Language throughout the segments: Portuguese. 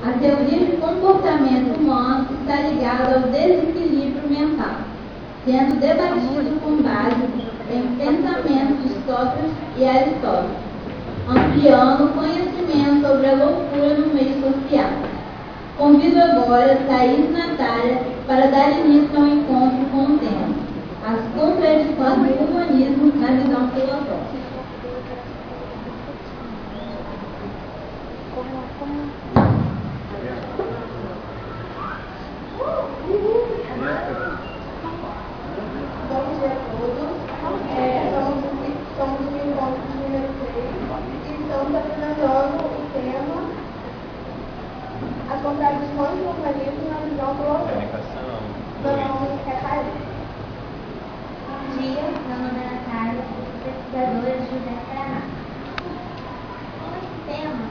A teoria de comportamento humano está ligada ao desequilíbrio mental, sendo debatido com base em pensamentos de Sócrates e Aristóteles, ampliando o conhecimento sobre a loucura no meio social. Convido agora Thaís e Natália para dar início ao encontro com o tema: as contradições do humanismo na visão filosófica. Bom dia a todos. Somos no encontro de número 3 e estamos apresentando o tema as contradições do humanismo na visão filosófica. Meu nome é Thaís. Bom dia, meu nome é Natália, pesquisadora de José Paraná. Com esse tema,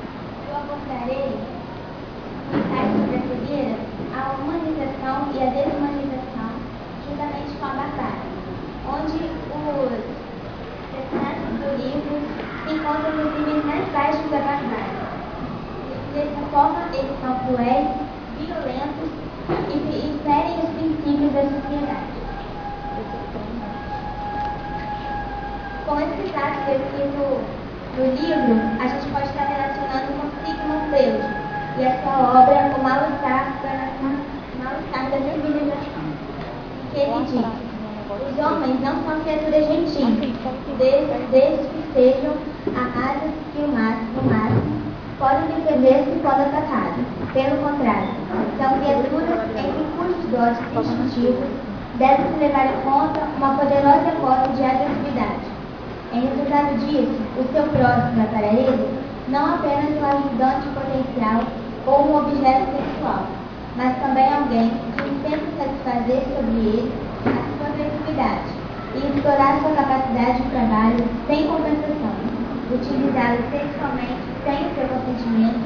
eu abordarei o ensaio sobre a cegueira, a humanização e a desumanização, juntamente com a batalha, onde os personagens do livro se encontram nos níveis mais baixos da barbárie. Dessa forma, eles são cruéis, violentos e ferem os princípios da sociedade. Com esses atos descritos no livro, a gente pode estar relacionando com Sigmund Freud e a sua obra O Mal-Estar da Civilização, em que ele diz: os homens não são criaturas gentis, desde que sejam amadas que no máximo podem defender-se quando atacados. Pelo contrário, são criaturas em que cujos doses instintivos devem levar em conta uma poderosa cota de agressividade. Em resultado disso, o seu próximo é para ele não apenas um ajudante potencial ou um objeto sexual, mas também alguém que intenta satisfazer sobre ele a sua agressividade e explorar sua capacidade de trabalho sem compensação, utilizá-lo sexualmente sem o seu consentimento,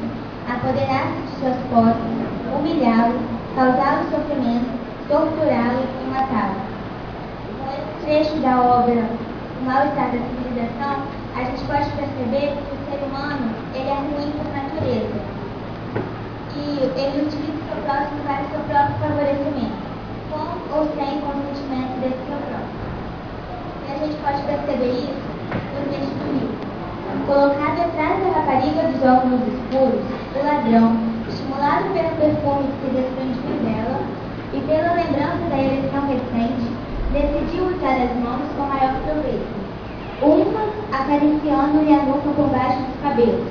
apoderar-se de suas posses, humilhá-lo, causá-lo sofrimento, torturá-lo e matá-lo. Com esse trecho da obra O Mal-Estar da Civilização, a gente pode perceber que o ser humano ele é ruim por natureza e ele utiliza o seu próximo para o seu próprio favorecimento, com ou sem consentimento desse seu próprio. E a gente pode perceber isso no texto do livro. Colocado atrás da rapariga dos óculos escuros, o ladrão, estimulado pelo perfume que se desprendia dela e pela lembrança da eleição recente, decidiu usar as mãos com maior proveito. Uma acariciando-lhe a nuca por baixo dos cabelos,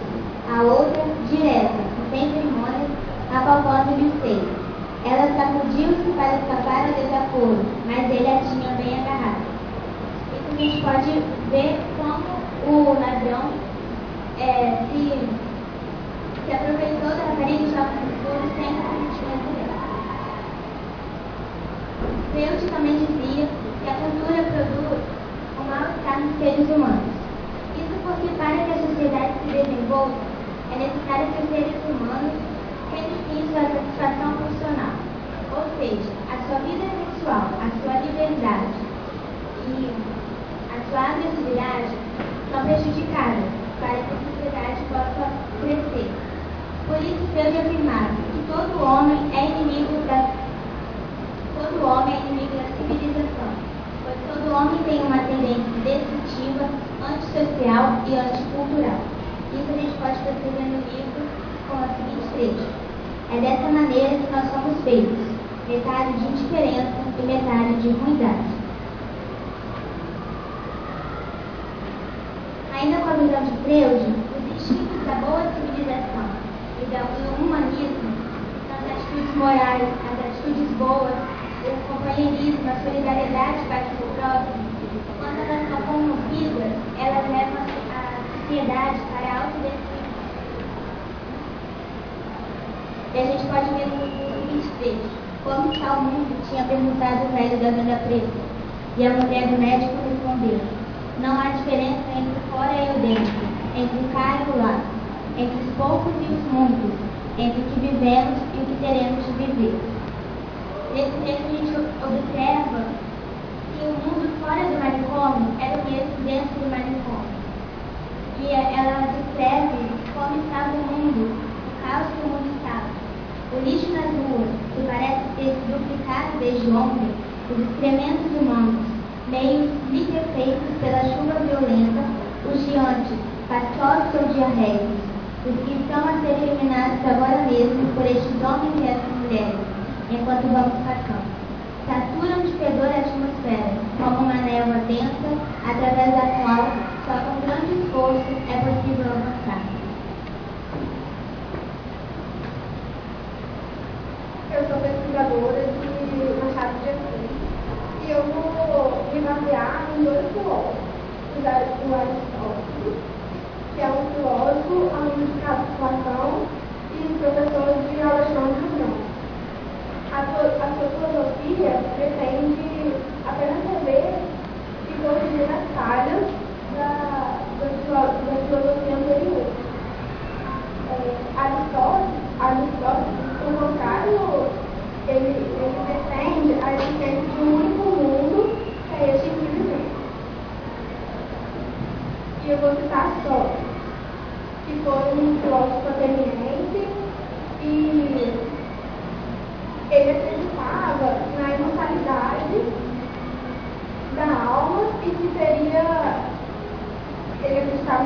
a outra, direta, sem cerimônias, apalpando-lhe o seio. Ela sacudiu-se para escapar ao desaforo, mas ele a tinha bem agarrada. Isso a gente pode ver como o ladrão se aproveitou da rapariga de óculos escuros sem consentimento dela. Freud também dizia que a cultura produz o mal-estar nos seres humanos. Isso porque para que a sociedade se desenvolva, é necessário que os seres humanos tenham sua satisfação funcional, ou seja, a sua vida sexual, a sua liberdade e a sua agressividade são prejudicadas para que a sociedade possa crescer. Por isso, Freud afirmava que todo homem é inimigo da civilização, pois todo homem tem uma tendência destrutiva, antissocial e anticultural. Isso a gente pode perceber no livro com a seguinte trecho: é dessa maneira que nós somos feitos, metade de indiferença e metade de ruindade. Ainda com a visão de Freud, os instintos da boa civilização e do humanismo são as atitudes morais, as atitudes boas, o companheirismo, a solidariedade para o seu próximo. Quando elas são corrompidas, elas levam a sociedade para a autodestruição. E a gente pode ver no seguinte trecho: como está o mundo? Tinha perguntado o velho da venda preta. E a mulher do médico respondeu: não há diferença entre o fora e o dentro, entre o cá e o lá, entre os poucos e os muitos, entre o que vivemos e o que teremos de viver. Nesse texto a gente observa que o mundo fora do manicômio era o mesmo dentro do manicômio. E ela descreve como estava o mundo, o caos que o mundo estava. lixo nas ruas, que parece ter se duplicado desde ontem, os excrementos humanos, meios liquefeitos pela chuva violenta, os giantes, pastosos ou diarreicos, os que estão a ser eliminados agora mesmo por estes homens e essas mulheres, enquanto vamos passando. Saturam de fedor a atmosfera, como uma névoa densa, através da qual, só com grande esforço, é possível avançar. Eu sou pesquisadora de Machado de Assis e eu vou me basear em dois filósofos. O Aristóteles, que é um filósofo, aluno de Platão e professor de Alexandre Magno. A sua filosofia pretende apenas rever e corrigir as falhas da filosofia anterior. Aristóteles, por contrário, ele defende a existência de um único mundo, que é este indivíduo. E eu vou citar Sócrates, que foi um filósofo ateniense e ele acreditava na imortalidade da alma e que ele acreditava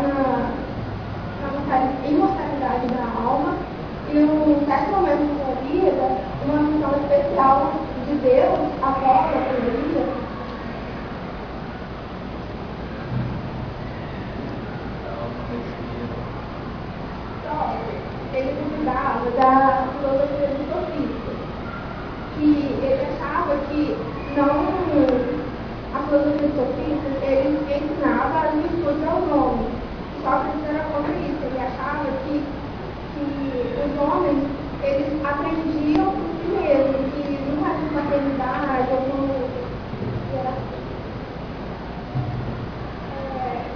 na imortalidade da alma e num certo momento da vida, uma missão especial de Deus, após a vida. Ele duvidava da filosofia dos sofistas, que ele achava que a filosofia dos sofistas, ele ensinava as virtudes aos homens. Sócrates era contra isso, ele achava que os homens, eles aprendiam por si mesmos, que nunca tinha paternidade ou como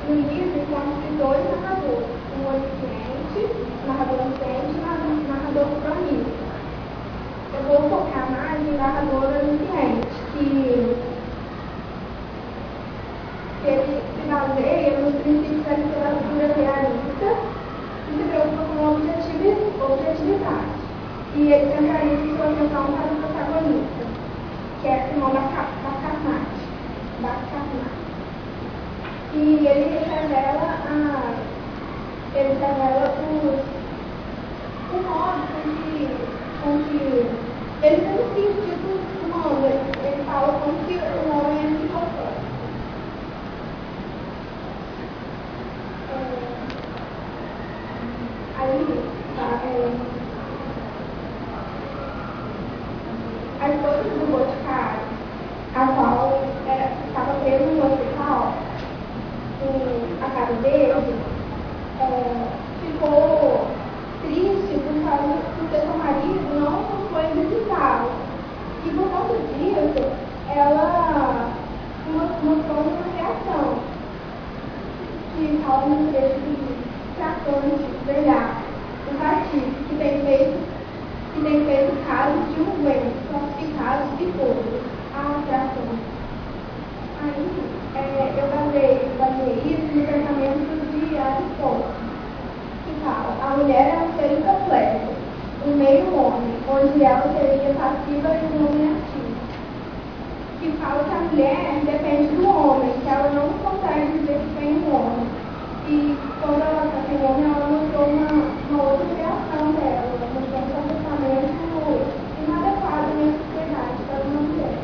no livro encontram dois narradores, um onisciente, narrador onisciente e narrador cronista. Eu vou focar mais em narrador onisciente, que ele se baseia nos princípios da literatura realista e se preocupa com objetividade. E ele centraliza sua atenção para o protagonista, que é Simão Bacamarte. E ele revela o modo com que ele denuncia os títulos humanos. Ele fala como que o homem é psicopata. A esposa do Boticário, a qual estava presa no hospital, a casa dele, ficou triste porque seu marido não foi visitá-la. E por conta disso, ela mostrou uma reação que causa um trecho de tratante, velhaco, um castigo, que tem feito casos de unguentos, classificados de podres, a tração. Aí, eu baseei isso no pensamento de Aristóteles, que fala, a mulher é um ser incompleto, um meio homem, onde ela seria passiva e um homem ativo. Que fala que a mulher depende do homem, que ela não consegue dizer que tem um homem. E quando ela está sem homem, ela mostrou uma outra reação dela, mostrou um comportamento inadequado na sociedade para uma mulher.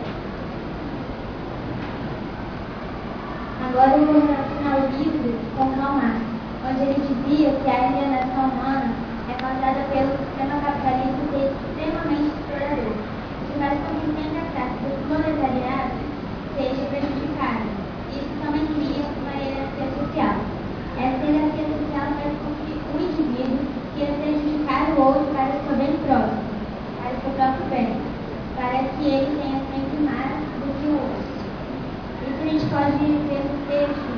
Agora eu vou relacionar o livro com Karl Marx, onde ele dizia que a alienação humana é causada pelo sistema capitalista ser extremamente explorador, que faz com que sempre a classe do proletariado seja prejudicada. Isso também cria uma hierarquia social. Essa hierarquia social faz com que o indivíduo queira prejudicar o outro para o seu bem próximo, para o seu próprio bem, para que ele tenha sempre mais do que o outro. Isso a gente pode ver no texto: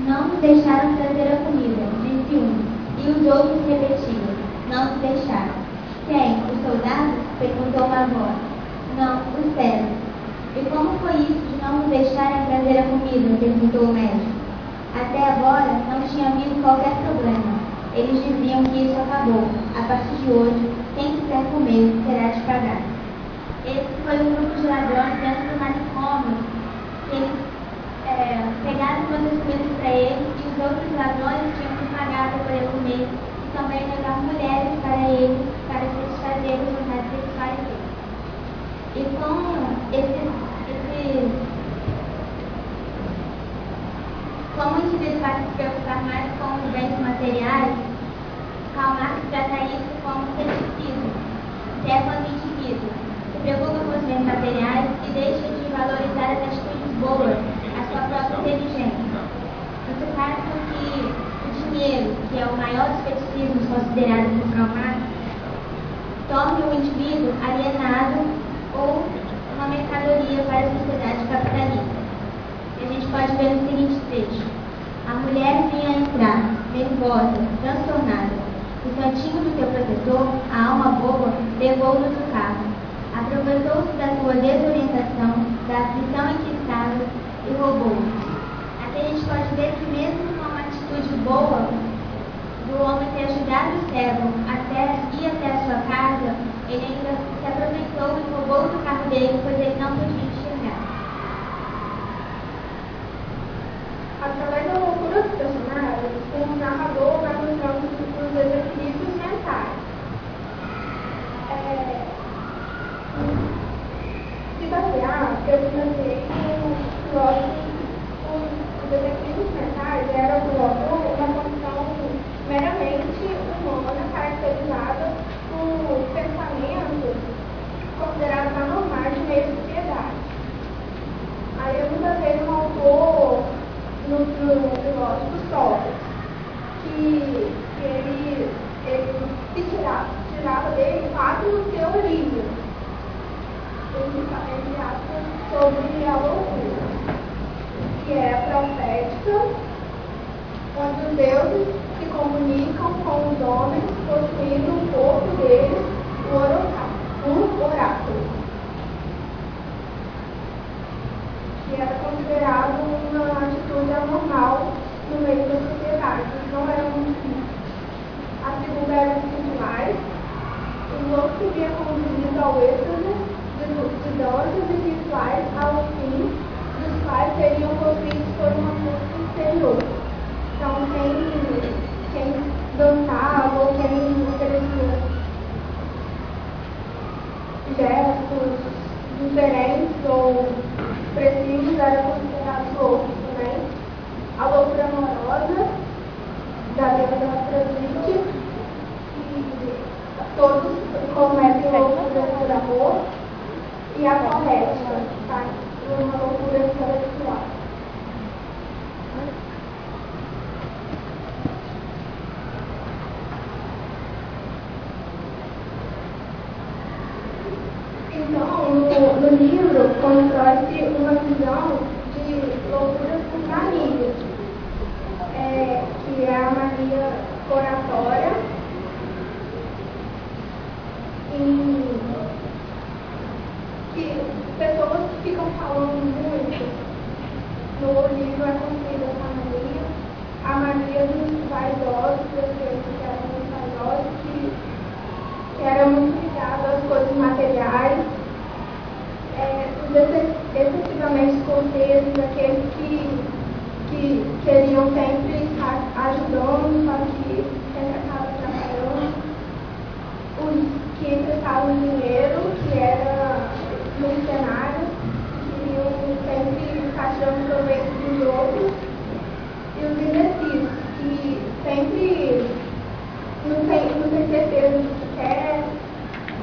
não nos deixaram trazer a comida, disse um, e os outros repetiram: não nos deixaram. Quem? Os soldados? Perguntou uma voz. Não, os servos. E como foi isso de não nos deixarem trazer a comida? Perguntou o médico. Até agora não tinha havido qualquer problema. Eles diziam que isso acabou. A partir de hoje, quem quiser comer mês terá de pagar. Esse foi um grupo de ladrões dentro do manicômio, que eles pegaram os documentos para eles e os outros ladrões tinham que pagar para poder comer e também levar mulheres para eles, para satisfazer os vontades sexuais deles. E como o indivíduo vai se preocupar mais com os bens materiais, Karl Marx trata isso como ceticismo, que é quando o indivíduo se preocupa com os bens materiais e deixa de valorizar as atitudes boas, a sua própria inteligência. Isso faz com que o dinheiro, que é o maior dos ceticismos considerado por Karl Marx, torne o indivíduo alienado ou uma mercadoria para a sociedade capitalista. E a gente pode ver no seguinte trecho: a mulher vinha entrar, nervosa, transtornada. O santinho do teu protetor, a alma boa, levou-no do carro. Aproveitou-se da tua desorientação, da aflição em que estava e roubou. Aqui a gente pode ver que mesmo com uma atitude boa do homem ter ajudado o servo até ir até a sua casa, ele ainda se aproveitou e roubou do carro dele, pois ele não podia enxergar. Através da loucura dos personagens, o narrador vai mostrando os desequilíbrios mentais. Se basear, eu baseei no filósofo, os desequilíbrios mentais eram do autor uma condição meramente humana, caracterizada por pensamentos considerados anormais de meio de sociedade. Aí eu me baseei no autor, no filósofo Sócrates, que ele se tirava dele quatro teorias, entre aspas, sobre a loucura, que é a profética, onde os deuses se comunicam com os homens, possuindo o corpo deles, o oráculo, que era considerado uma atitude anormal no meio da sociedade, não era muito difícil. A segunda era os rituais, os loucos seriam conduzidos ao êxtase de danças e rituais ao fim, dos quais seriam possuídos por uma força exterior. Então, quem dançava ou quem oferecia gestos diferentes ou expressivos era considerado louco também. A loucura amorosa, da deusa Afrodite, que todos cometem loucura por amor, e a poética, tá? Uma loucura intelectual. Então, no livro, constrói-se uma visão de loucuras por manias, que é a mania oratória, que pessoas que ficam falando muito. No livro é construída essa mania, a mania dos vaidosos, pessoas que eram muito vaidosos, que eram muito ligados às coisas materiais, os excessivamente escoteiros, aqueles que queriam sempre estar ajudando, só que sempre acabam atrapalhando, os que emprestavam dinheiro, que era mercenários, que queriam sempre estar tirando proveito dos outros, e os indecisos, que sempre não tem certeza do que quer,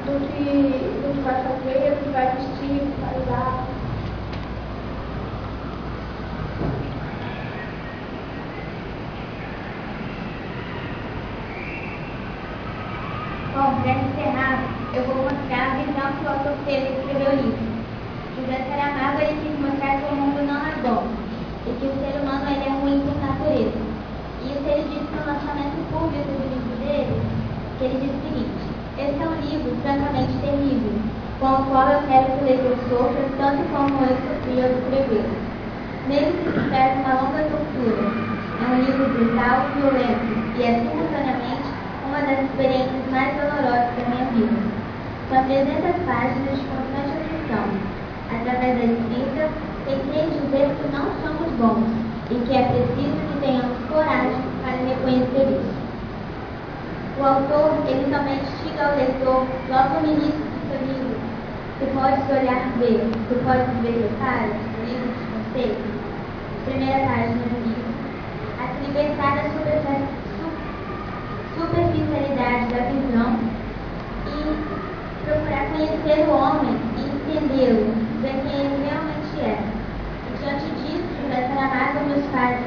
do que vai fazer, do que vai vestir, do que vai usar. Bom, para encerrar, eu vou mostrar a visão que o autor teve de escrever o livro. José Saramago ele quis mostrar que o mundo não é bom e que o ser humano ele é ruim por natureza. E isso ele disse no lançamento público do livro dele, que ele disse o seguinte: esse é um livro francamente terrível, com o qual eu quero que o leitor sofra tanto como eu sofri ao escrevê-lo. Nele se descreve uma longa tortura. É um livro brutal e violento, e é simultaneamente uma das experiências mais dolorosas da minha vida. São 300 páginas de constante aflição. Através da escrita, tentei dizer que não somos bons e que é preciso que tenhamos coragem para reconhecer isso. O autor, ele também instiga o leitor, logo no início do seu livro: tu podes olhar ver, tu podes ver detalhes, livro de conceitos. Primeira página do livro: a se libertar da superficialidade da visão e procurar conhecer o homem e entendê-lo, ver quem ele realmente é. E diante disso, vai trabalhar com meus pais,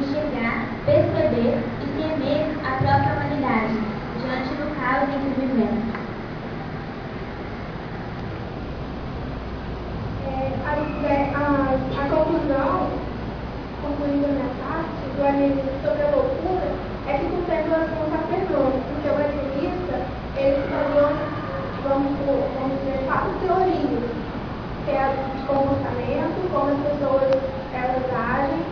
enxergar, perceber e temer a própria humanidade diante do caos em que vivemos. A conclusão, concluindo a minha parte, do alienista sobre a loucura, é que contempla com a persona, porque o alienista, ele falou, vamos dizer, 4 teorias, que é a de comportamento, como as pessoas elas agem.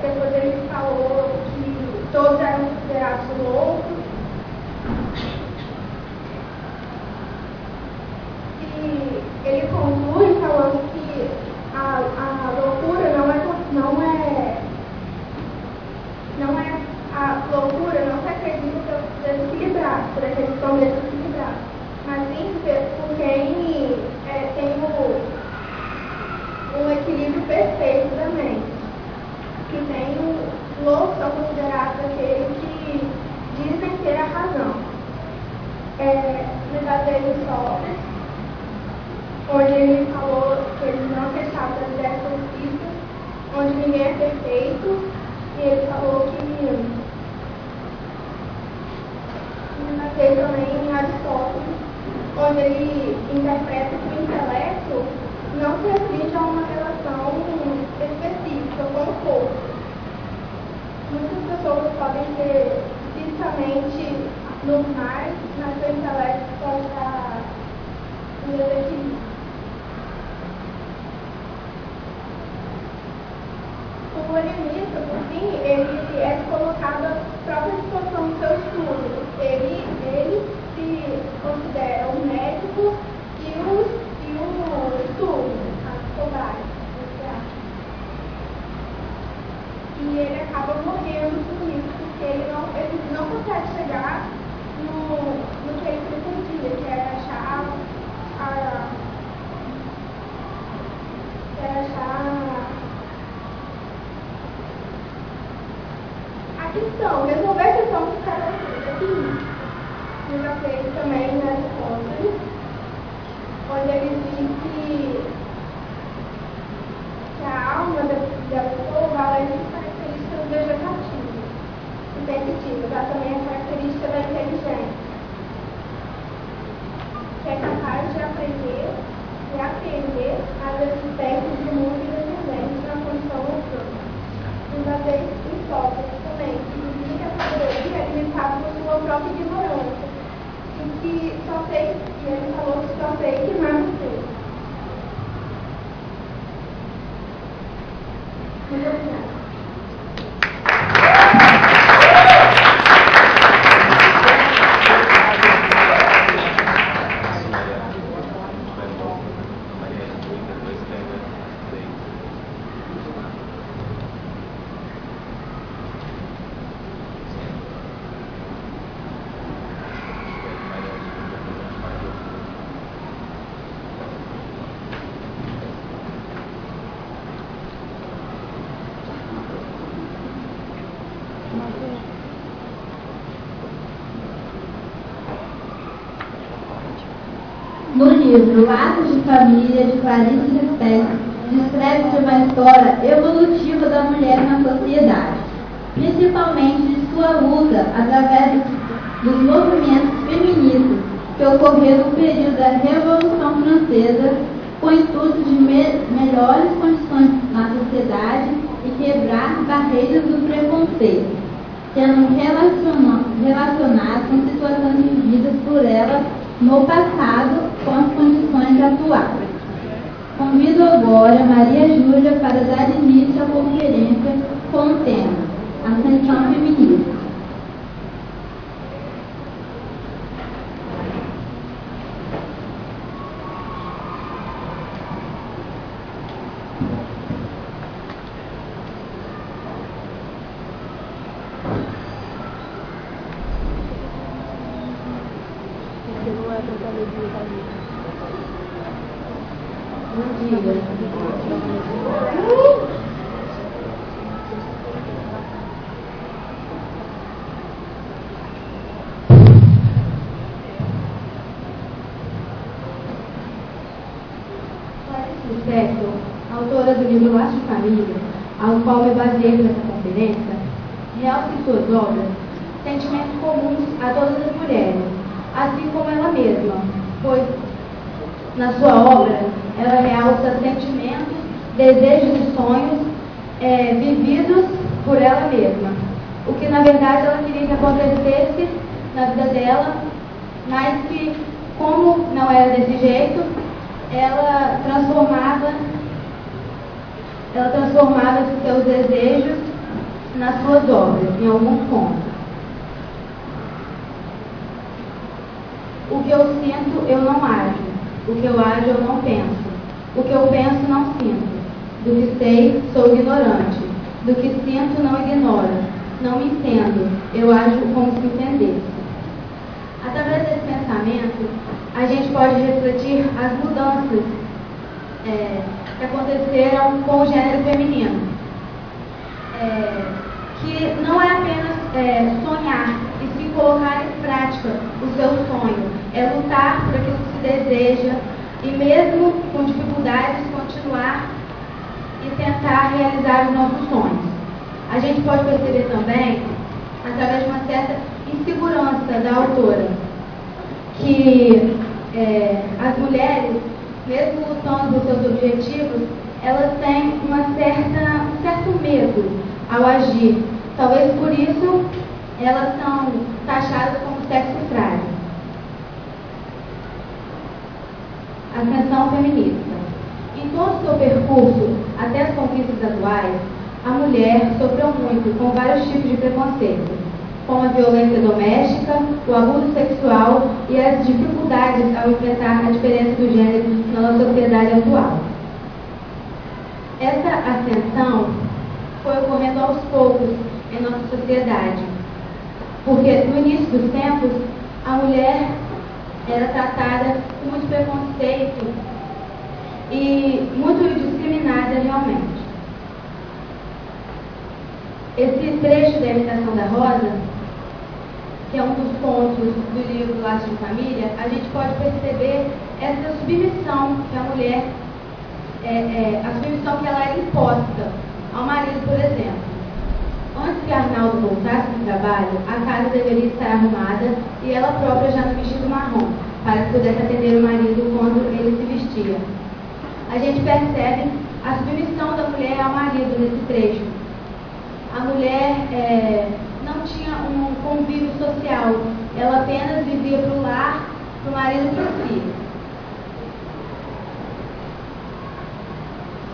Depois ele falou que todos eram considerados loucos. E ele conclui falando que a loucura a loucura não se acredita por desequilibrado, por aqueles que estão desequilibrados, mas sim por quem tem um equilíbrio perfeito da mente. Que tem loucos são considerados aqueles que dizem ter a razão. Verdadeiros sóbrios, onde ele falou que ele não fechava as ideias conflitos, onde ninguém é perfeito, e ele falou que tem também em Aristóteles, onde ele interpreta que o intelecto não se restringe a uma relação específica com o corpo. Muitas pessoas podem ser fisicamente normais, mas seu intelecto pode estar em desequilíbrio. O alienista, por fim, ele é colocado à própria disposição do seu estudo. Ele se considera um médico e o estudo, a cobaia. E ele acaba morrendo por isso, porque ele não consegue chegar no que ele pretendia, que era achar a questão, resolver a questão que cada um. Eu já fez também nas contas, onde ele diz que a alma da pessoa além de características vegetativas e sensitivas, ela também é característica da inteligência, que é capaz de aprender as existências do mundo independente na condição humana. Ainda tem Aristóteles também, que dizia que a sabedoria é limitada por sua própria ignorância, e que ele falou que só sei que não sei. Muito obrigada. No livro Laços de Família, de Clarice Lispector, descreve-se uma história evolutiva da mulher na sociedade, principalmente de sua luta através dos movimentos feministas que ocorreram no período da Revolução Francesa, com o intuito de melhores condições na sociedade e quebrar barreiras do preconceito, sendo relacionadas com situações vividas por elas no passado com as condições atuais. Convido agora Maria Júlia para dar início à conferência com o tema Ascensão Feminista. Lispector, autora do livro Laços de Família, ao qual me baseei nessa conferência, realça em suas obras sentimentos comuns a todas as mulheres, assim como ela mesma, pois na sua obra ela realça sentimentos, desejos e sonhos vividos por ela mesma, o que na verdade ela queria que acontecesse na vida dela, mas que, como não era desse jeito, ela transformava esses seus desejos nas suas obras, em alguns pontos. O que eu sinto, eu não ajo. O que eu ajo, eu não penso. O que eu penso, não sinto. Do que sei, sou ignorante. Do que sinto, não ignoro. Não me entendo. Eu ajo como se entendesse. Através desse pensamento, a gente pode refletir as mudanças que aconteceram com o gênero feminino. Que não é apenas sonhar e se colocar em prática o seu sonho, é lutar por aquilo que se deseja e mesmo com dificuldades continuar e tentar realizar os nossos sonhos. A gente pode perceber também, através de uma certa insegurança da autora, que as mulheres, mesmo lutando por seus objetivos, elas têm um certo medo ao agir. Talvez por isso elas são taxadas como sexo frágil. Ascensão feminista. Em todo o seu percurso até as conquistas atuais, a mulher sofreu muito com vários tipos de preconceito, como a violência doméstica, o abuso sexual e as dificuldades ao enfrentar a diferença do gênero na nossa sociedade atual. Essa ascensão foi ocorrendo aos poucos em nossa sociedade, porque no início dos tempos a mulher era tratada com muito preconceito e muito discriminada realmente. Esse trecho da Imitação da Rosa, que é um dos pontos do livro Laços de Família, a gente pode perceber essa submissão que a mulher, a submissão que ela é imposta ao marido, por exemplo. Antes que Arnaldo voltasse do trabalho, a casa deveria estar arrumada e ela própria já no vestido marrom, para que pudesse atender o marido quando ele se vestia. A gente percebe a submissão da mulher ao marido nesse trecho. A mulher não tinha um convívio social, ela apenas vivia para o lar, para o marido e para os filhos.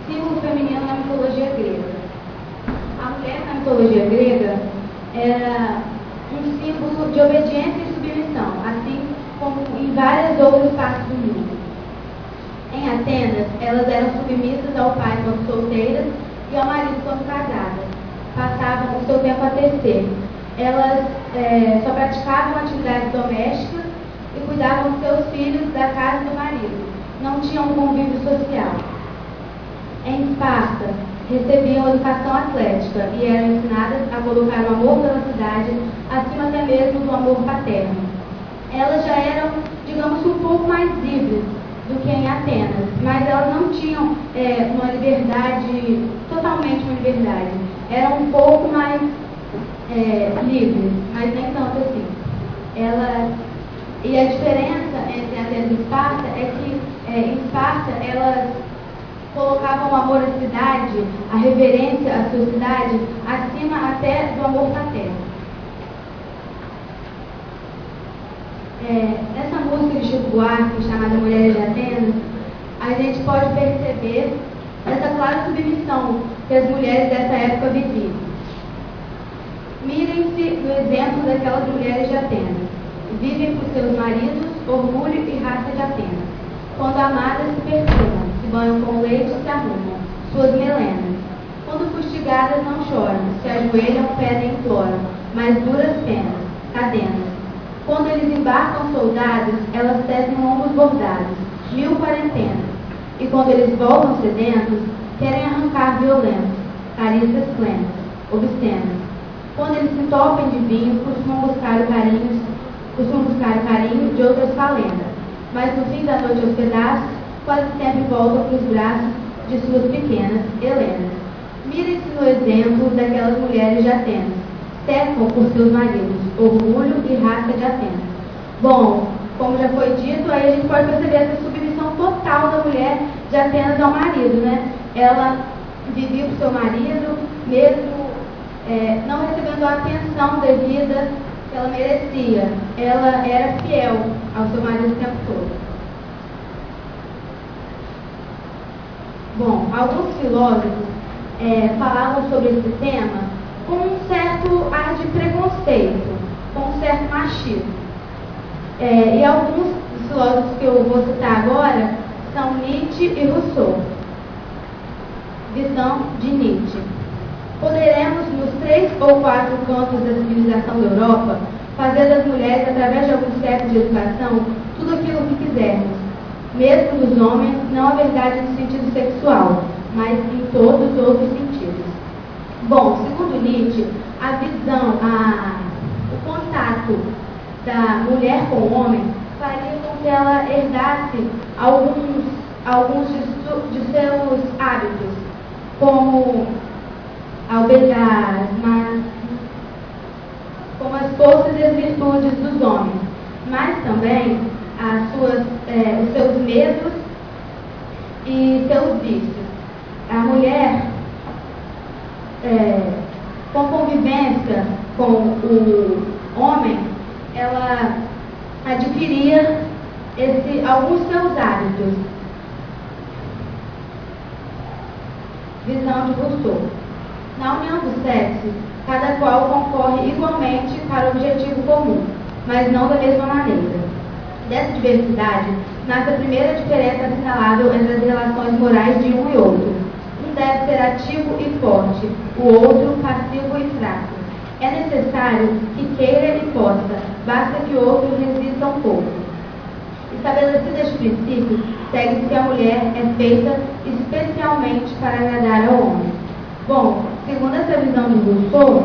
Símbolo feminino na mitologia grega. A mulher na mitologia grega era um símbolo de obediência e submissão, assim como em várias outras partes do mundo. Em Atenas, elas eram submissas ao pai quando solteiras e ao marido quando casadas. Passavam o seu tempo a tecer. Elas só praticavam atividades domésticas e cuidavam dos seus filhos, da casa e do marido. Não tinham um convívio social. Em Esparta, recebiam educação atlética e eram ensinadas a colocar o amor pela cidade acima até mesmo do amor paterno. Elas já eram, digamos, um pouco mais livres do que em Atenas, mas elas não tinham uma liberdade, totalmente uma liberdade. Eram um pouco mais livres, mas nem tanto assim. E a diferença entre Atenas e Esparta é que em Esparta elas colocavam o amor à cidade, a reverência à sua cidade, acima até do amor paterno. Nessa música de Chico Buarque, chamada Mulheres de Atenas, a gente pode perceber essa clara submissão que as mulheres dessa época viviam. Mirem-se no exemplo daquelas mulheres de Atenas. Vivem por seus maridos, orgulho e raça de Atenas. Quando amadas se perfumam, se banham com leite e se arrumam, suas melenas. Quando fustigadas não choram, se ajoelham, pedem e imploram, mas duras penas, cadenas. Quando eles embarcam soldados, elas tecem lombos bordados, 1000 quarentenas. E quando eles voltam sedentos, querem arrancar violentos, carícias plenas, obscenas. Quando eles se entopem de vinho, costumam buscar o carinho de outras falendas. Mas no fim da noite aos pedaços, quase sempre voltam para os braços de suas pequenas Helenas. Mirem-se no exemplo daquelas mulheres de Atenas, secam por seus maridos, orgulho e raça de Atenas. Bom, como já foi dito, aí a gente pode perceber essa submissão total da mulher de Atenas ao marido, né? Ela vivia para o seu marido, mesmo não recebendo a atenção devida que ela merecia. Ela era fiel ao seu marido o tempo todo. Bom, alguns filósofos falavam sobre esse tema com um certo ar de preconceito, com um certo machismo. E alguns dos filósofos que eu vou citar agora são Nietzsche e Rousseau. Visão de Nietzsche. Poderemos, nos 3 ou 4 cantos da civilização da Europa, fazer das mulheres, através de alguns séculos de educação, tudo aquilo que quisermos, mesmo dos homens, não a verdade no sentido sexual, mas em todos os outros sentidos. Bom, segundo Nietzsche, a visão, o contato da mulher com o homem faria com que ela herdasse alguns de seus hábitos, como albergar, como as forças e as virtudes dos homens, mas também os seus medos e seus vícios. A mulher, com convivência com o homem, ela adquiria alguns seus hábitos. Visão de Rousseau. Na união dos sexos, cada qual concorre igualmente para o objetivo comum, mas não da mesma maneira. Dessa diversidade, nasce a primeira diferença assinalável entre as relações morais de um e outro. Um deve ser ativo e forte, o outro passivo e fraco. É necessário que queira e possa, basta que o outro resista um pouco. Estabelecido este princípio, segue-se que a mulher é feita especialmente para agradar ao homem. Bom, segundo essa visão de Rousseau,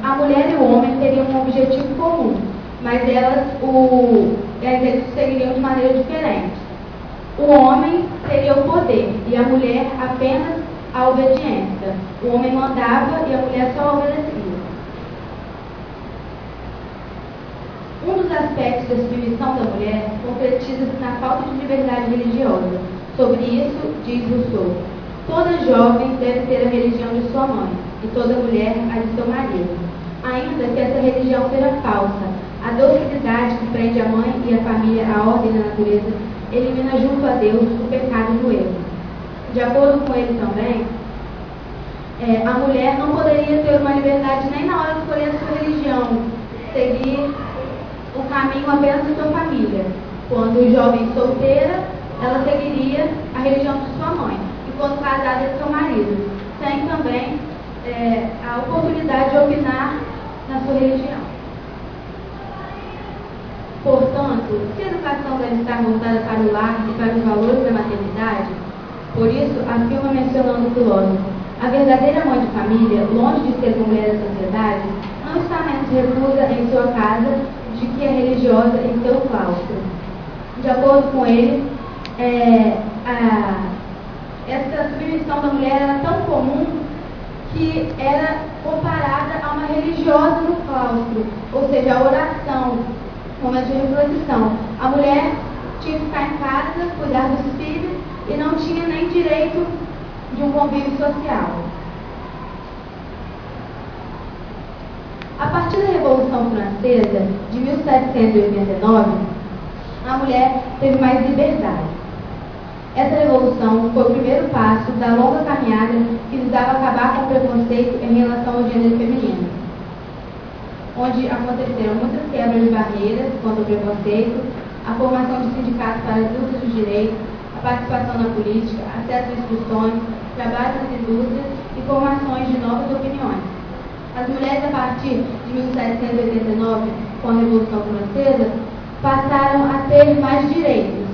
a mulher e o homem teriam um objetivo comum, mas eles seguiriam de maneira diferente. O homem teria o poder e a mulher apenas a obediência. O homem mandava e a mulher só obedecia. Um dos aspectos da submissão da mulher concretiza-se na falta de liberdade religiosa. Sobre isso, diz Rousseau: toda jovem deve ter a religião de sua mãe, e toda mulher a de seu marido. Ainda que essa religião seja falsa, a docilidade que prende a mãe e a família à ordem da natureza elimina junto a Deus o pecado do erro. De acordo com ele também, a mulher não poderia ter uma liberdade nem na hora de escolher a sua religião, seguir o caminho apenas da sua família. Quando jovem solteira, ela seguiria a religião de sua mãe, e quando casada, de seu marido, sem também a oportunidade de opinar na sua religião. Portanto, se a educação deve estar voltada para o lar e para os valores da maternidade, por isso, afirma mencionando o filósofo, a verdadeira mãe de família, longe de ser mulher da sociedade, não está menos reclusa em sua casa de que a religiosa em seu claustro. De acordo com ele, essa submissão da mulher era tão comum que era comparada a uma religiosa no claustro, ou seja, a oração, momento de reflexão. A mulher tinha que ficar em casa, cuidar dos filhos e não tinha nem direito de um convívio social. A partir da Revolução Francesa de 1789, a mulher teve mais liberdade. Essa revolução foi o primeiro passo da longa caminhada que visava acabar com o preconceito em relação ao gênero feminino, onde aconteceram muitas quebras de barreiras contra o preconceito, a formação de sindicatos para as lutas dos direitos, a participação na política, acesso a instituições, trabalho nas indústrias e formações de novas opiniões. As mulheres, a partir de 1789, com a Revolução Francesa, passaram a ter mais direitos.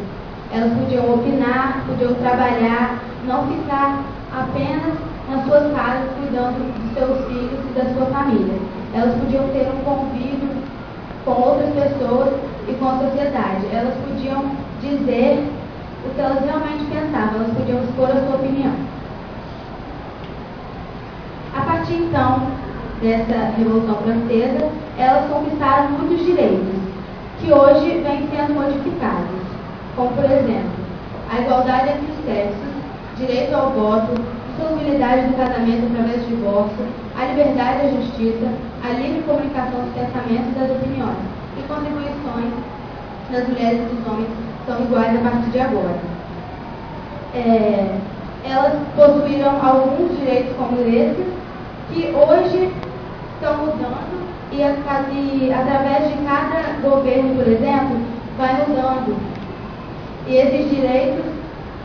Elas podiam opinar, podiam trabalhar, não ficar apenas nas suas casas cuidando dos seus filhos e da sua família. Elas podiam ter um convívio com outras pessoas e com a sociedade. Elas podiam dizer o que elas realmente pensavam, elas podiam expor a sua opinião. A partir então dessa Revolução Francesa, elas conquistaram muitos direitos, que hoje vêm sendo modificados, como por exemplo, a igualdade entre os sexos, direito ao voto, solubilidade do casamento através de divórcio, a liberdade da justiça, a livre comunicação dos pensamentos e das opiniões, e contribuições das mulheres e dos homens são iguais a partir de agora. Elas possuíram alguns direitos como esses, que hoje estão mudando e através de cada governo, por exemplo, vai mudando. E esses direitos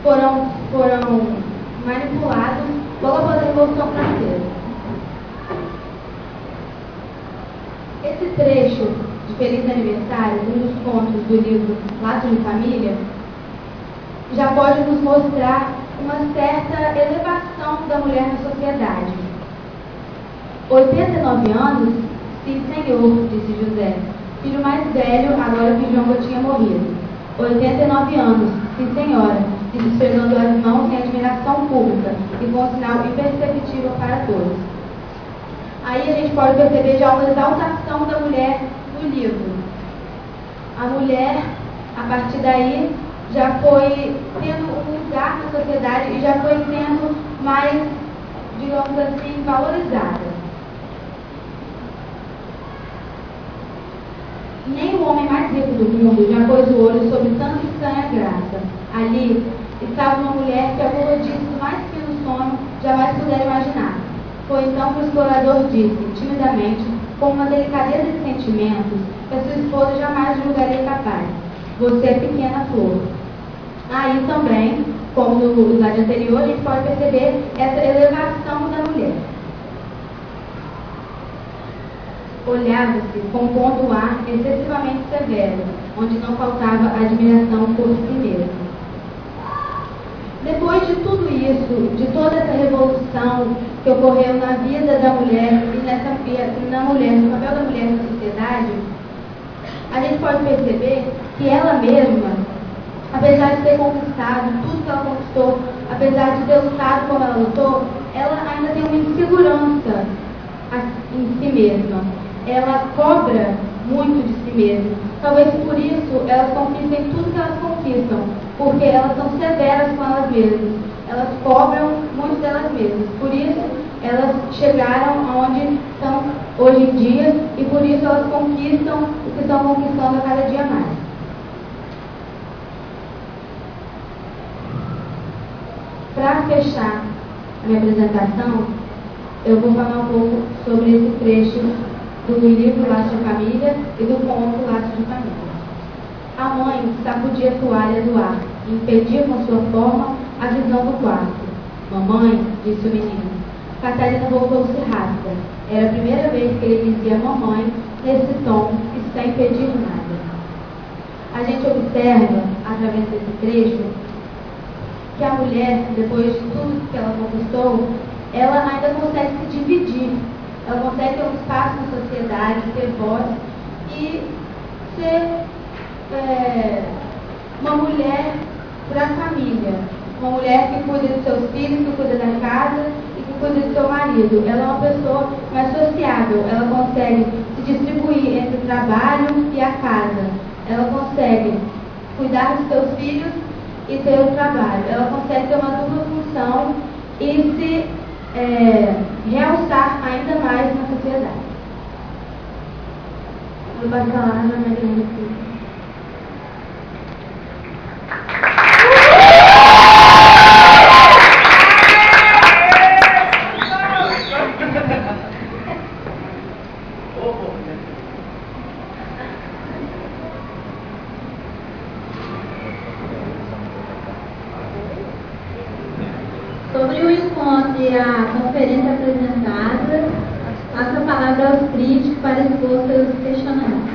foram manipulados logo após a Revolução Francesa. Esse trecho de Feliz Aniversário, um dos contos do livro Laços de Família, já pode nos mostrar uma certa elevação da mulher na sociedade. 89 anos? Sim, senhor, disse José, filho mais velho, agora que João tinha morrido. 89 anos, sim, senhora, disse esfregando as mãos em admiração pública e com um sinal imperceptível para todos. Aí a gente pode perceber já uma exaltação da mulher no livro. A mulher, a partir daí, já foi tendo um lugar na sociedade e já foi sendo mais, digamos assim, valorizada. Nem o homem mais rico do mundo já pôs o olho sobre tanta estranha graça. Ali estava uma mulher que a melodice do mais fino sonho jamais pudera imaginar. Foi então que o explorador disse, timidamente, com uma delicadeza de sentimentos, que a sua esposa jamais julgaria capaz. Você é pequena flor. Aí também, como no slide anterior, a gente pode perceber essa elevação da mulher. Olhava-se com um ponto ar excessivamente severo, onde não faltava admiração por si mesmo. Depois de tudo isso, de toda essa revolução que ocorreu na vida da mulher e na mulher, no papel da mulher na sociedade, a gente pode perceber que ela mesma, apesar de ter conquistado tudo que ela conquistou, apesar de ter lutado como ela lutou, ela ainda tem uma insegurança em si mesma. Ela cobra muito de si mesma. Talvez por isso elas conquistem tudo que elas conquistam, porque elas são severas com elas mesmas. Elas cobram muito delas mesmas. Por isso elas chegaram aonde estão hoje em dia e por isso elas conquistam o que estão conquistando a cada dia mais. Para fechar a minha apresentação, eu vou falar um pouco sobre esse trecho do livro Laços de Família e do conto Laços de Família. A mãe sacudia a toalha do ar e impedia com sua forma a visão do quarto. Mamãe, disse o menino. Catarina voltou-se rápida. Era a primeira vez que ele dizia mamãe nesse tom e sem pedir nada. A gente observa, através desse trecho, que a mulher, depois de tudo que ela conquistou, ela ainda consegue se dividir. Ela consegue ter um espaço na sociedade, ter voz e ser uma mulher para a família. Uma mulher que cuida dos seus filhos, que cuida da casa e que cuida do seu marido. Ela é uma pessoa mais sociável. Ela consegue se distribuir entre o trabalho e a casa. Ela consegue cuidar dos seus filhos e ter o trabalho. Ela consegue ter uma dupla função e se realçar ainda mais na sociedade. Eu vou falar na minha grande. Sobre o encontro e a conferência apresentada, passo a palavra aos críticos para expor seus questionamentos.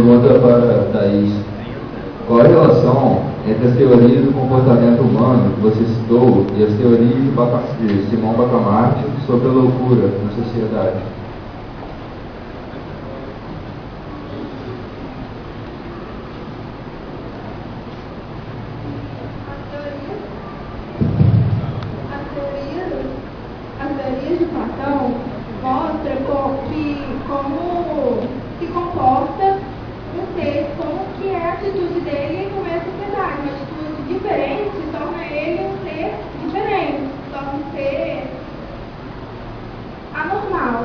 pergunta para Thaís. Qual a relação entre as teorias do comportamento humano que você citou e as teorias de Simão Bacamarte sobre a loucura na sociedade? As teorias de Platão mostram como se comporta um ser, como que é a atitude dele com a sociedade. Uma atitude diferente torna ele um ser diferente, torna um ser anormal.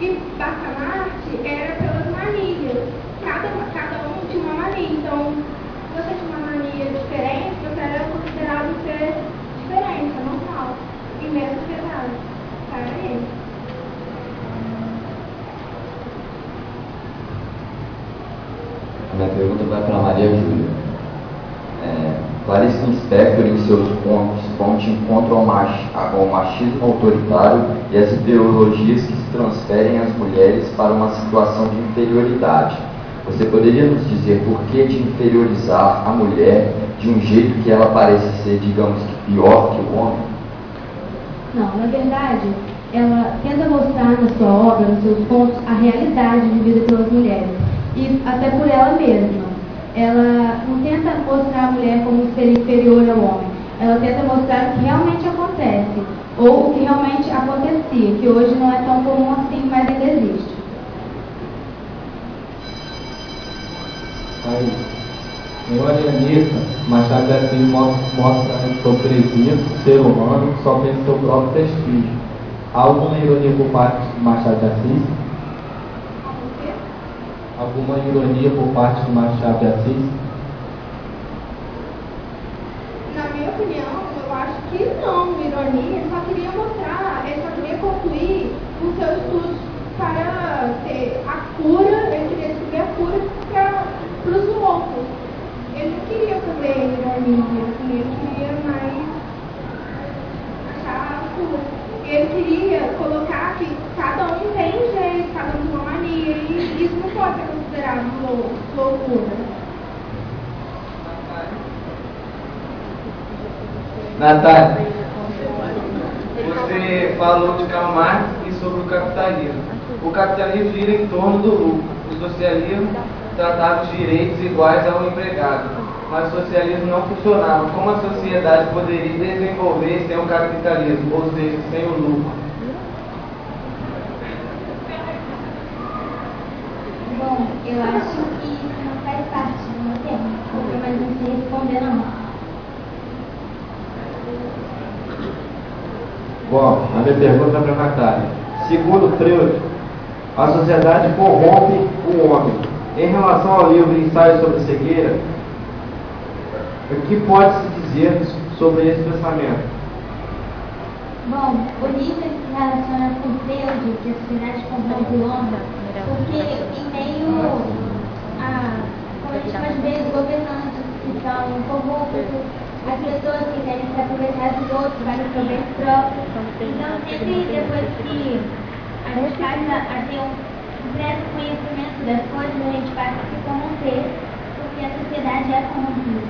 E Bacamarte era pelas manias. Cada um tinha uma mania. Então, se você tinha uma mania diferente, você era considerado um ser diferente, anormal. E mesmo pesado. Para ele. A minha pergunta vai para a Maria Júlia. Clarice Lispector, em seus contos, vão de encontro ao machismo autoritário e às ideologias que se transferem às mulheres para uma situação de inferioridade. Você poderia nos dizer por que de inferiorizar a mulher de um jeito que ela parece ser, digamos que, pior que o homem? Não, na verdade, ela tenta mostrar na sua obra, nos seus contos, a realidade vivida pelas mulheres. E até por ela mesma. Ela não tenta mostrar a mulher como um ser inferior ao homem. Ela tenta mostrar o que realmente acontece. Ou o que realmente acontecia, que hoje não é tão comum assim, mas ainda existe. Aí, em Orianita, Machado de Assis mostra a hipocrisia do ser humano só pelo seu próprio prestígio. Há alguma ironia por parte de Machado de Assis? Alguma ironia por parte de Machado de Assis? Na minha opinião, eu acho que não, ironia. Ele só queria mostrar, ele só queria concluir os seus estudos para ter a cura, ele queria descobrir a cura para os loucos. Ele não queria fazer ironia, assim, ele queria mais achar a cura. Ele queria colocar que cada um tem um jeito, cada um tem uma mania, e isso não pode ser considerado loucura. Natália, você falou de Karl Marx e sobre o capitalismo. O capitalismo gira em torno do lucro. O socialismo tratava os direitos iguais ao empregado. Mas o socialismo não funcionava. Como a sociedade poderia desenvolver sem o capitalismo, ou seja, sem o lucro? Bom, eu acho que isso não faz parte do meu tempo, mas não sei responder não. Bom, a minha pergunta é para a Natália. Segundo Freud, a sociedade corrompe o homem. Em relação ao livro Ensaio sobre Cegueira, o que pode-se dizer sobre esse pensamento? Bom, o livro se relaciona com Freud, que a sociedade corrompe o homem, porque em meio a, como a gente chama de governantes que são corruptos, as pessoas que querem se aproveitar dos outros para o proveito próprio. Então, sempre depois que a gente passa a ter um breve conhecimento das coisas, a gente passa a se corromper, porque a sociedade é corrompida.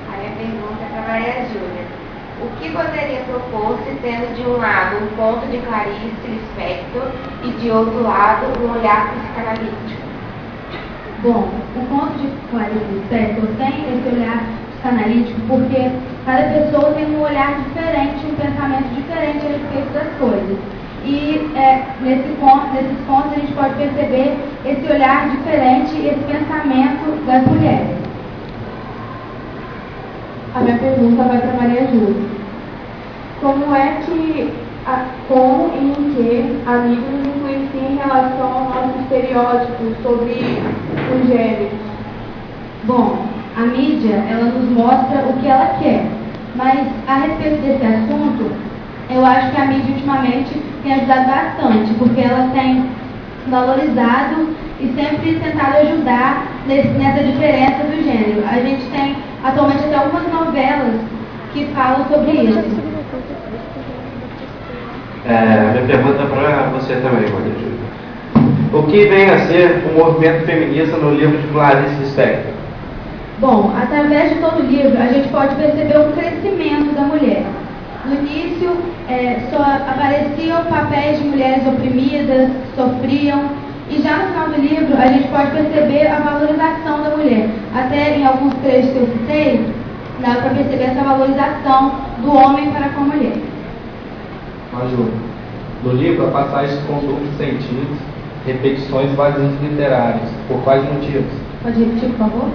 A minha pergunta é para Maria Júlia. O que poderia propor-se tendo de um lado um ponto de Clarice Lispector e de outro lado um olhar psicanalítico? Bom, o conto de Clarice Lispector tem esse olhar psicanalítico porque cada pessoa tem um olhar diferente, um pensamento diferente a respeito das coisas. E nesses contos a gente pode perceber esse olhar diferente, esse pensamento das mulheres. A minha pergunta vai para Maria Júlia. Como e em que a mídia nos influencia em relação ao nosso estereótipo sobre os gêneros? Bom, a mídia, ela nos mostra o que ela quer, mas a respeito desse assunto, eu acho que a mídia ultimamente tem ajudado bastante, porque ela tem valorizado e sempre tentado ajudar nessa diferença do gênero. A gente tem atualmente até algumas novelas que falam sobre isso. Minha pergunta para você também, Maria Júlia. O que vem a ser o movimento feminista no livro de Clarice Lispector? Bom, através de todo o livro, a gente pode perceber o crescimento da mulher. No início, só apareciam papéis de mulheres oprimidas, que sofriam, e já no final do livro, a gente pode perceber a valorização da mulher. Até em alguns trechos que eu citei, dá para perceber essa valorização do homem para com a mulher. Maju, no livro, a passagem com duplo sentido, repetições vazios literários. Por quais motivos? Pode repetir, por favor?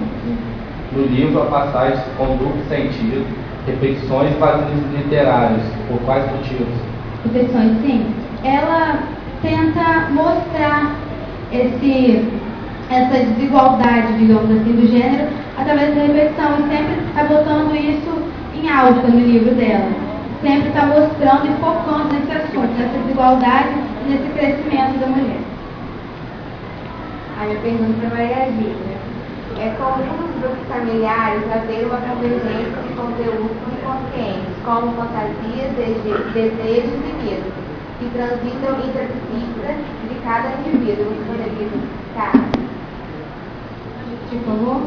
No livro, a passagem com duplo sentido, repetições vazios literários. Por quais motivos? Repetições, sim. Ela tenta mostrar essa desigualdade, digamos assim, do gênero através da repetição e sempre está botando isso em alta no livro dela. Sempre está mostrando e focando nesse assunto, nessa desigualdade e nesse crescimento da mulher. A minha pergunta para Maria Gília. É comum nos grupos familiares haver uma convergência de conteúdos inconscientes, como fantasias, desejos e medos, que transitam entre as psiques de cada indivíduo. Você poderia explicar? Por favor?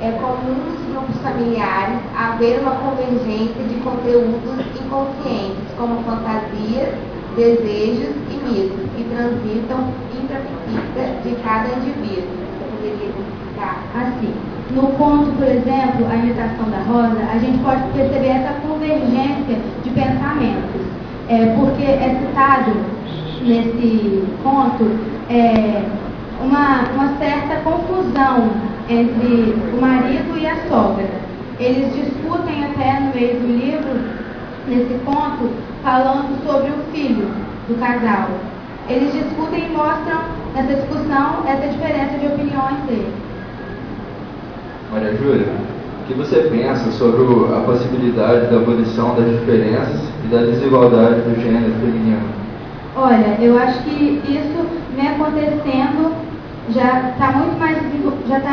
É comum nos grupos familiares haver uma convergência de conteúdos inconscientes, como fantasias, desejos e medos, que transitam entre a psique de cada indivíduo. Você poderia explicar? Assim, no conto, por exemplo, A Imitação da Rosa, a gente pode perceber essa convergência de pensamentos, porque é citado nesse conto uma certa confusão entre o marido e a sogra. Eles discutem até no meio do livro, nesse conto, falando sobre o filho do casal. Eles discutem e mostram nessa discussão essa diferença de opiniões deles. Maria Júlia, o que você pensa sobre a possibilidade da abolição das diferenças e da desigualdade do gênero feminino? Olha, eu acho que isso vem acontecendo, já está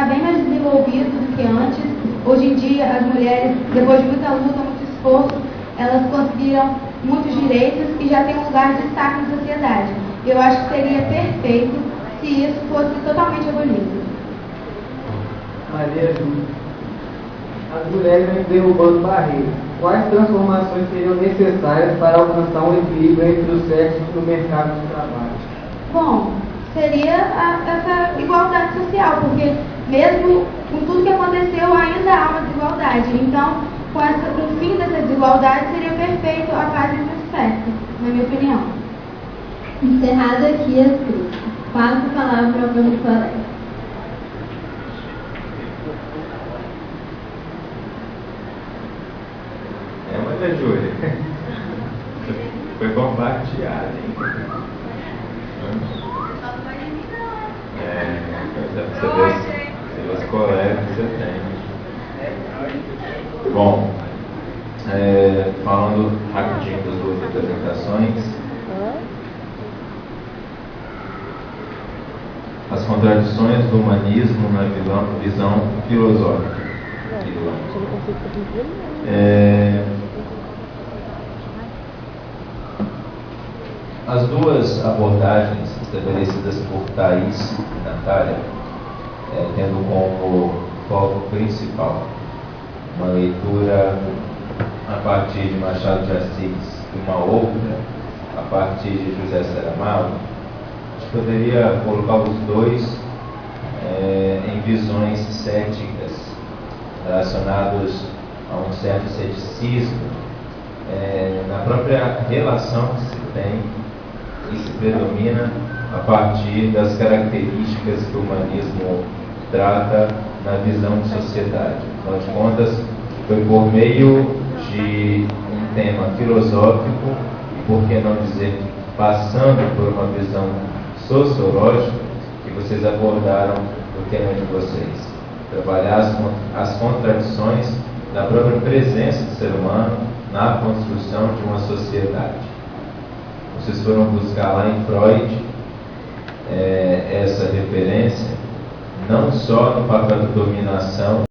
bem mais desenvolvido do que antes. Hoje em dia, as mulheres, depois de muita luta, muito esforço, elas conseguiram muitos direitos e já têm um lugar de destaque na sociedade. Eu acho que seria perfeito se isso fosse totalmente abolido. Maria Júlia, as mulheres vêm derrubando barreiras. Quais transformações seriam necessárias para alcançar um equilíbrio entre os sexos no mercado de trabalho? Bom, seria essa igualdade social, porque mesmo com tudo que aconteceu, ainda há uma desigualdade. Então, com o fim dessa desigualdade, seria perfeito a paz entre os sexos, na minha opinião. Encerrado aqui as cruzes. Passo a palavra ao meu colega. Maria Júlia, foi compartilhado, hein? Você vê os colegas que você tem. Bom, falando rapidinho das duas apresentações, as contradições do humanismo na visão filosófica. As duas abordagens estabelecidas por Thaís e Natália, tendo como foco principal uma leitura a partir de Machado de Assis e uma outra a partir de José Saramago, a gente poderia colocar os dois em visões céticas relacionados a um certo ceticismo na própria relação que se tem e se predomina a partir das características que o humanismo trata na visão de sociedade. Afinal de contas, foi por meio de um tema filosófico e, por que não dizer, passando por uma visão sociológica, que vocês abordaram o tema de vocês. Trabalhar as contradições da própria presença do ser humano na construção de uma sociedade. Vocês foram buscar lá em Freud essa referência, não só no papel da dominação,